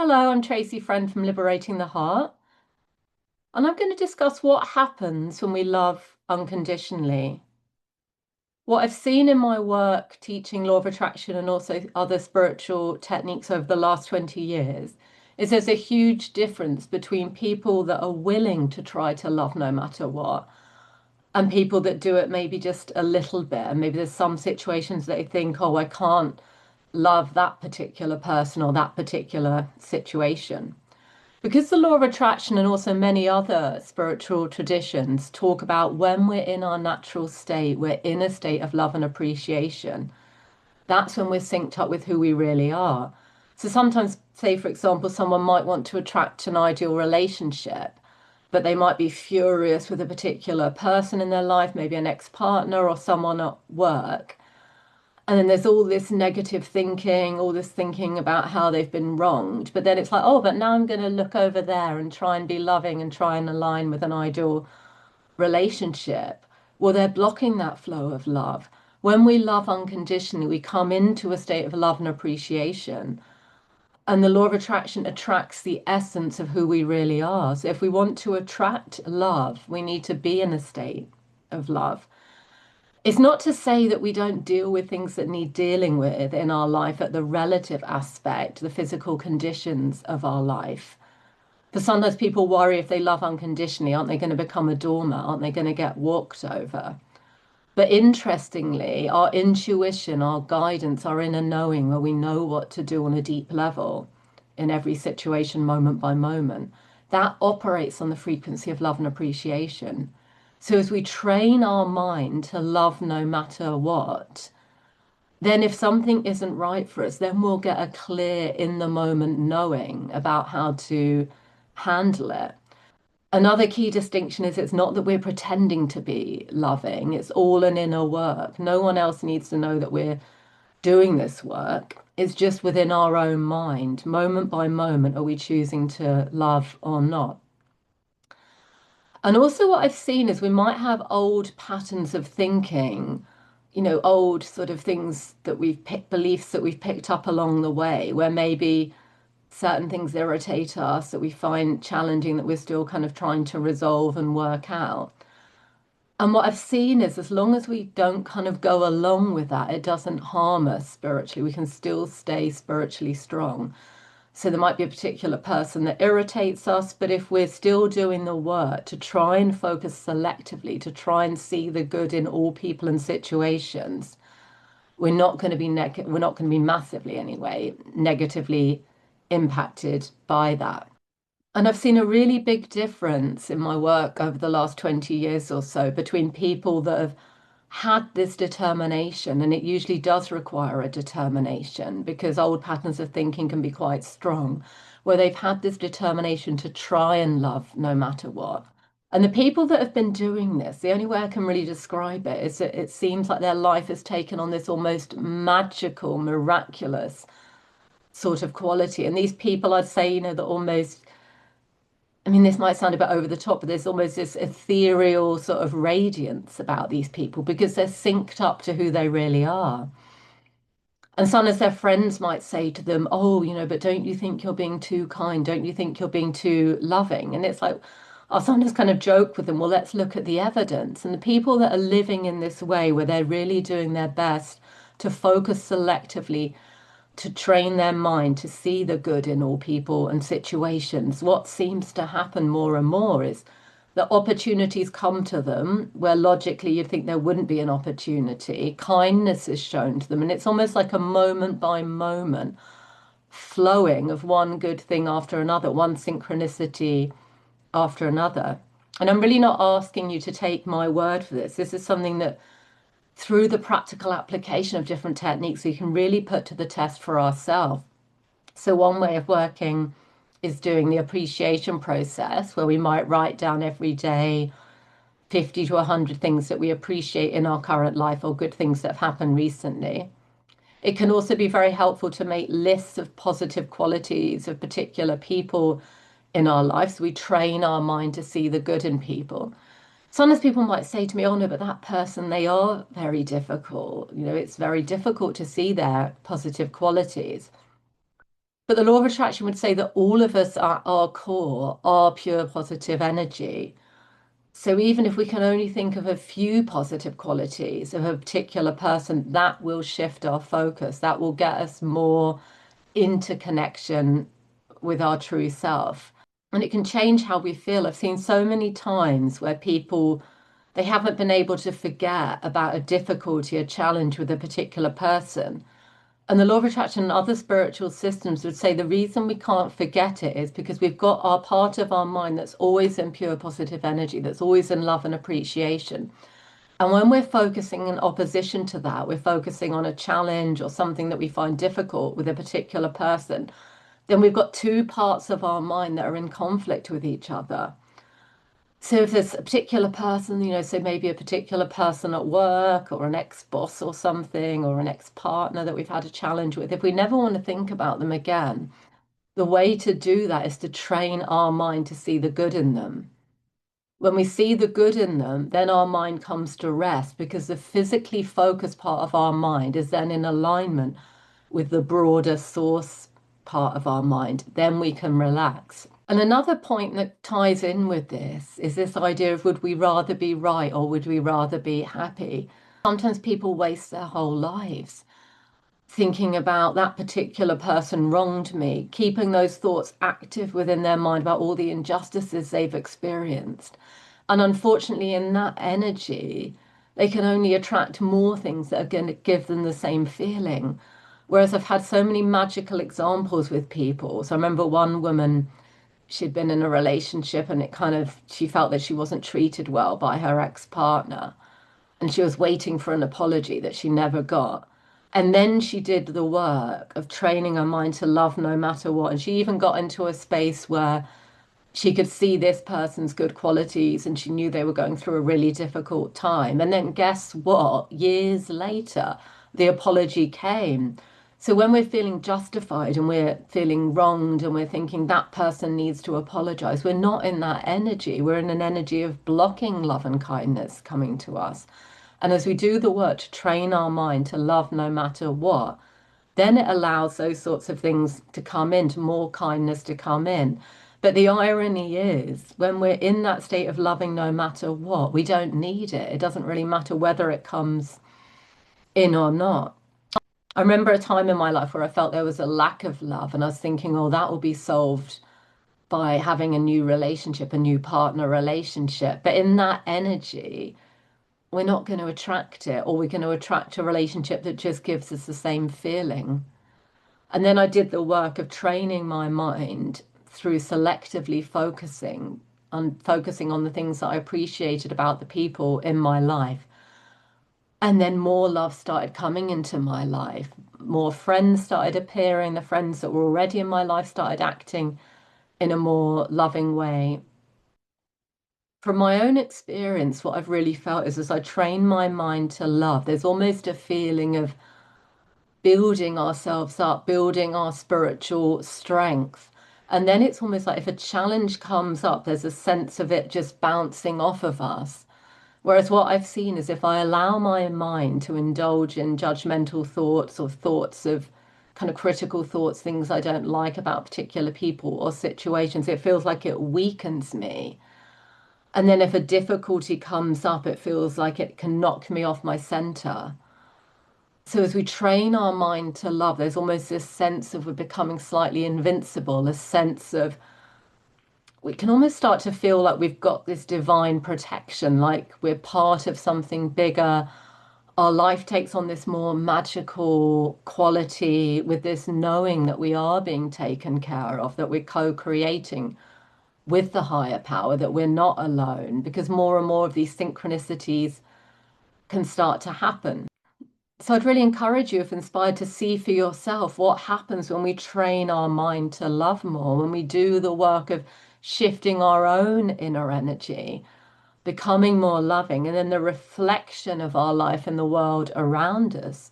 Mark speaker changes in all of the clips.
Speaker 1: Hello, I'm Tracy Friend from Liberating the Heart, and I'm going to discuss what happens when we love unconditionally. What I've seen in my work teaching law of attraction and also other spiritual techniques over the last 20 years is there's a huge difference between people that are willing to try to love no matter what and people that do it maybe just a little bit. And maybe there's some situations that they think, oh, I can't love that particular person or that particular situation. Because the law of attraction and also many other spiritual traditions talk about when we're in our natural state, we're in a state of love and appreciation. That's when we're synced up with who we really are. So sometimes, say, for example, someone might want to attract an ideal relationship, but they might be furious with a particular person in their life, maybe an ex-partner or someone at work. And then there's all this negative thinking, all this thinking about how they've been wronged. But then it's like, oh, but now I'm going to look over there and try and be loving and try and align with an ideal relationship. Well, they're blocking that flow of love. When we love unconditionally, we come into a state of love and appreciation. And the law of attraction attracts the essence of who we really are. So if we want to attract love, we need to be in a state of love. It's not to say that we don't deal with things that need dealing with in our life at the relative aspect, the physical conditions of our life. Because sometimes people worry if they love unconditionally, aren't they going to become a doormat? Aren't they going to get walked over? But interestingly, our intuition, our guidance, our inner knowing, where we know what to do on a deep level in every situation, moment by moment, that operates on the frequency of love and appreciation. So as we train our mind to love no matter what, then if something isn't right for us, then we'll get a clear in the moment knowing about how to handle it. Another key distinction is it's not that we're pretending to be loving, it's all an inner work. No one else needs to know that we're doing this work. It's just within our own mind. Moment by moment, are we choosing to love or not? And also, what I've seen is we might have old patterns of thinking, old sort of things that we've picked, beliefs that we've picked up along the way, where maybe certain things irritate us that we find challenging that we're still kind of trying to resolve and work out. And what I've seen is as long as we don't kind of go along with that, it doesn't harm us spiritually. We can still stay spiritually strong. So there might be a particular person that irritates us, but if we're still doing the work to try and focus selectively, to try and see the good in all people and situations, we're not going to be massively anyway, negatively impacted by that. And I've seen a really big difference in my work over the last 20 years or so between people that have had this determination, and it usually does require a determination because old patterns of thinking can be quite strong, where they've had this determination to try and love no matter what. And the people that have been doing this, the only way I can really describe it is that it seems like their life has taken on this almost magical, miraculous sort of quality. And these people, I'd say, that almost, I mean, this might sound a bit over the top, but there's almost this ethereal sort of radiance about these people because they're synced up to who they really are. And sometimes their friends might say to them, oh, but don't you think you're being too kind? Don't you think you're being too loving? And it's like, I'll sometimes kind of joke with them, well, let's look at the evidence. And the people that are living in this way, where they're really doing their best to focus selectively to train their mind to see the good in all people and situations, what seems to happen more and more is that opportunities come to them where logically you'd think there wouldn't be an opportunity. Kindness is shown to them, and it's almost like a moment by moment flowing of one good thing after another, one synchronicity after another. And I'm really not asking you to take my word for this. This is something that through the practical application of different techniques, we can really put to the test for ourselves. So, one way of working is doing the appreciation process, where we might write down every day 50 to 100 things that we appreciate in our current life or good things that have happened recently. It can also be very helpful to make lists of positive qualities of particular people in our lives. We train our mind to see the good in people. Sometimes people might say to me, oh no, but that person, they are very difficult. It's very difficult to see their positive qualities. But the law of attraction would say that all of us at our core are pure positive energy. So even if we can only think of a few positive qualities of a particular person, that will shift our focus. That will get us more into connection with our true self. And it can change how we feel. I've seen so many times where people, they haven't been able to forget about a difficulty, a challenge with a particular person. And the law of attraction and other spiritual systems would say the reason we can't forget it is because we've got our part of our mind that's always in pure positive energy, that's always in love and appreciation. And when we're focusing in opposition to that, we're focusing on a challenge or something that we find difficult with a particular person, then we've got two parts of our mind that are in conflict with each other. So if there's a particular person, so maybe a particular person at work or an ex-boss or something, or an ex-partner that we've had a challenge with, if we never want to think about them again, the way to do that is to train our mind to see the good in them. When we see the good in them, then our mind comes to rest because the physically focused part of our mind is then in alignment with the broader source part of our mind. Then we can relax. And another point that ties in with this is this idea of would we rather be right or would we rather be happy? Sometimes people waste their whole lives thinking about that particular person wronged me, keeping those thoughts active within their mind about all the injustices they've experienced. And unfortunately, in that energy, they can only attract more things that are going to give them the same feeling. Whereas I've had so many magical examples with people. So I remember one woman, she'd been in a relationship and she felt that she wasn't treated well by her ex-partner. And she was waiting for an apology that she never got. And then she did the work of training her mind to love no matter what. And she even got into a space where she could see this person's good qualities and she knew they were going through a really difficult time. And then guess what? Years later, the apology came. So when we're feeling justified and we're feeling wronged and we're thinking that person needs to apologize, we're not in that energy. We're in an energy of blocking love and kindness coming to us. And as we do the work to train our mind to love no matter what, then it allows those sorts of things to come in, to more kindness to come in. But the irony is, when we're in that state of loving no matter what, we don't need it. It doesn't really matter whether it comes in or not. I remember a time in my life where I felt there was a lack of love, and I was thinking, oh, that will be solved by having a new relationship, a new partner relationship. But in that energy, we're not going to attract it, or we're going to attract a relationship that just gives us the same feeling. And then I did the work of training my mind through selectively focusing on the things that I appreciated about the people in my life. And then more love started coming into my life. More friends started appearing. The friends that were already in my life started acting in a more loving way. From my own experience, what I've really felt is as I train my mind to love, there's almost a feeling of building ourselves up, building our spiritual strength. And then it's almost like if a challenge comes up, there's a sense of it just bouncing off of us. Whereas what I've seen is if I allow my mind to indulge in judgmental thoughts or thoughts of kind of critical thoughts, things I don't like about particular people or situations, it feels like it weakens me. And then if a difficulty comes up, it feels like it can knock me off my center. So as we train our mind to love, there's almost this sense of we're becoming slightly invincible, a sense of we can almost start to feel like we've got this divine protection, like we're part of something bigger. Our life takes on this more magical quality with this knowing that we are being taken care of, that we're co-creating with the higher power, that we're not alone, because more and more of these synchronicities can start to happen. So I'd really encourage you, if inspired, to see for yourself what happens when we train our mind to love more, when we do the work of shifting our own inner energy, becoming more loving, and then the reflection of our life in the world around us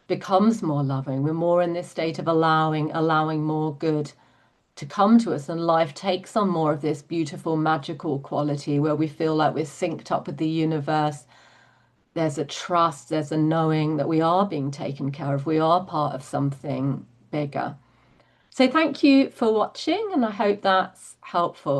Speaker 1: becomes more loving. We're more in this state of allowing more good to come to us, and life takes on more of this beautiful, magical quality where we feel like we're synced up with the universe. There's a trust, there's a knowing that we are being taken care of, we are part of something bigger. So thank you for watching, and I hope that's helpful.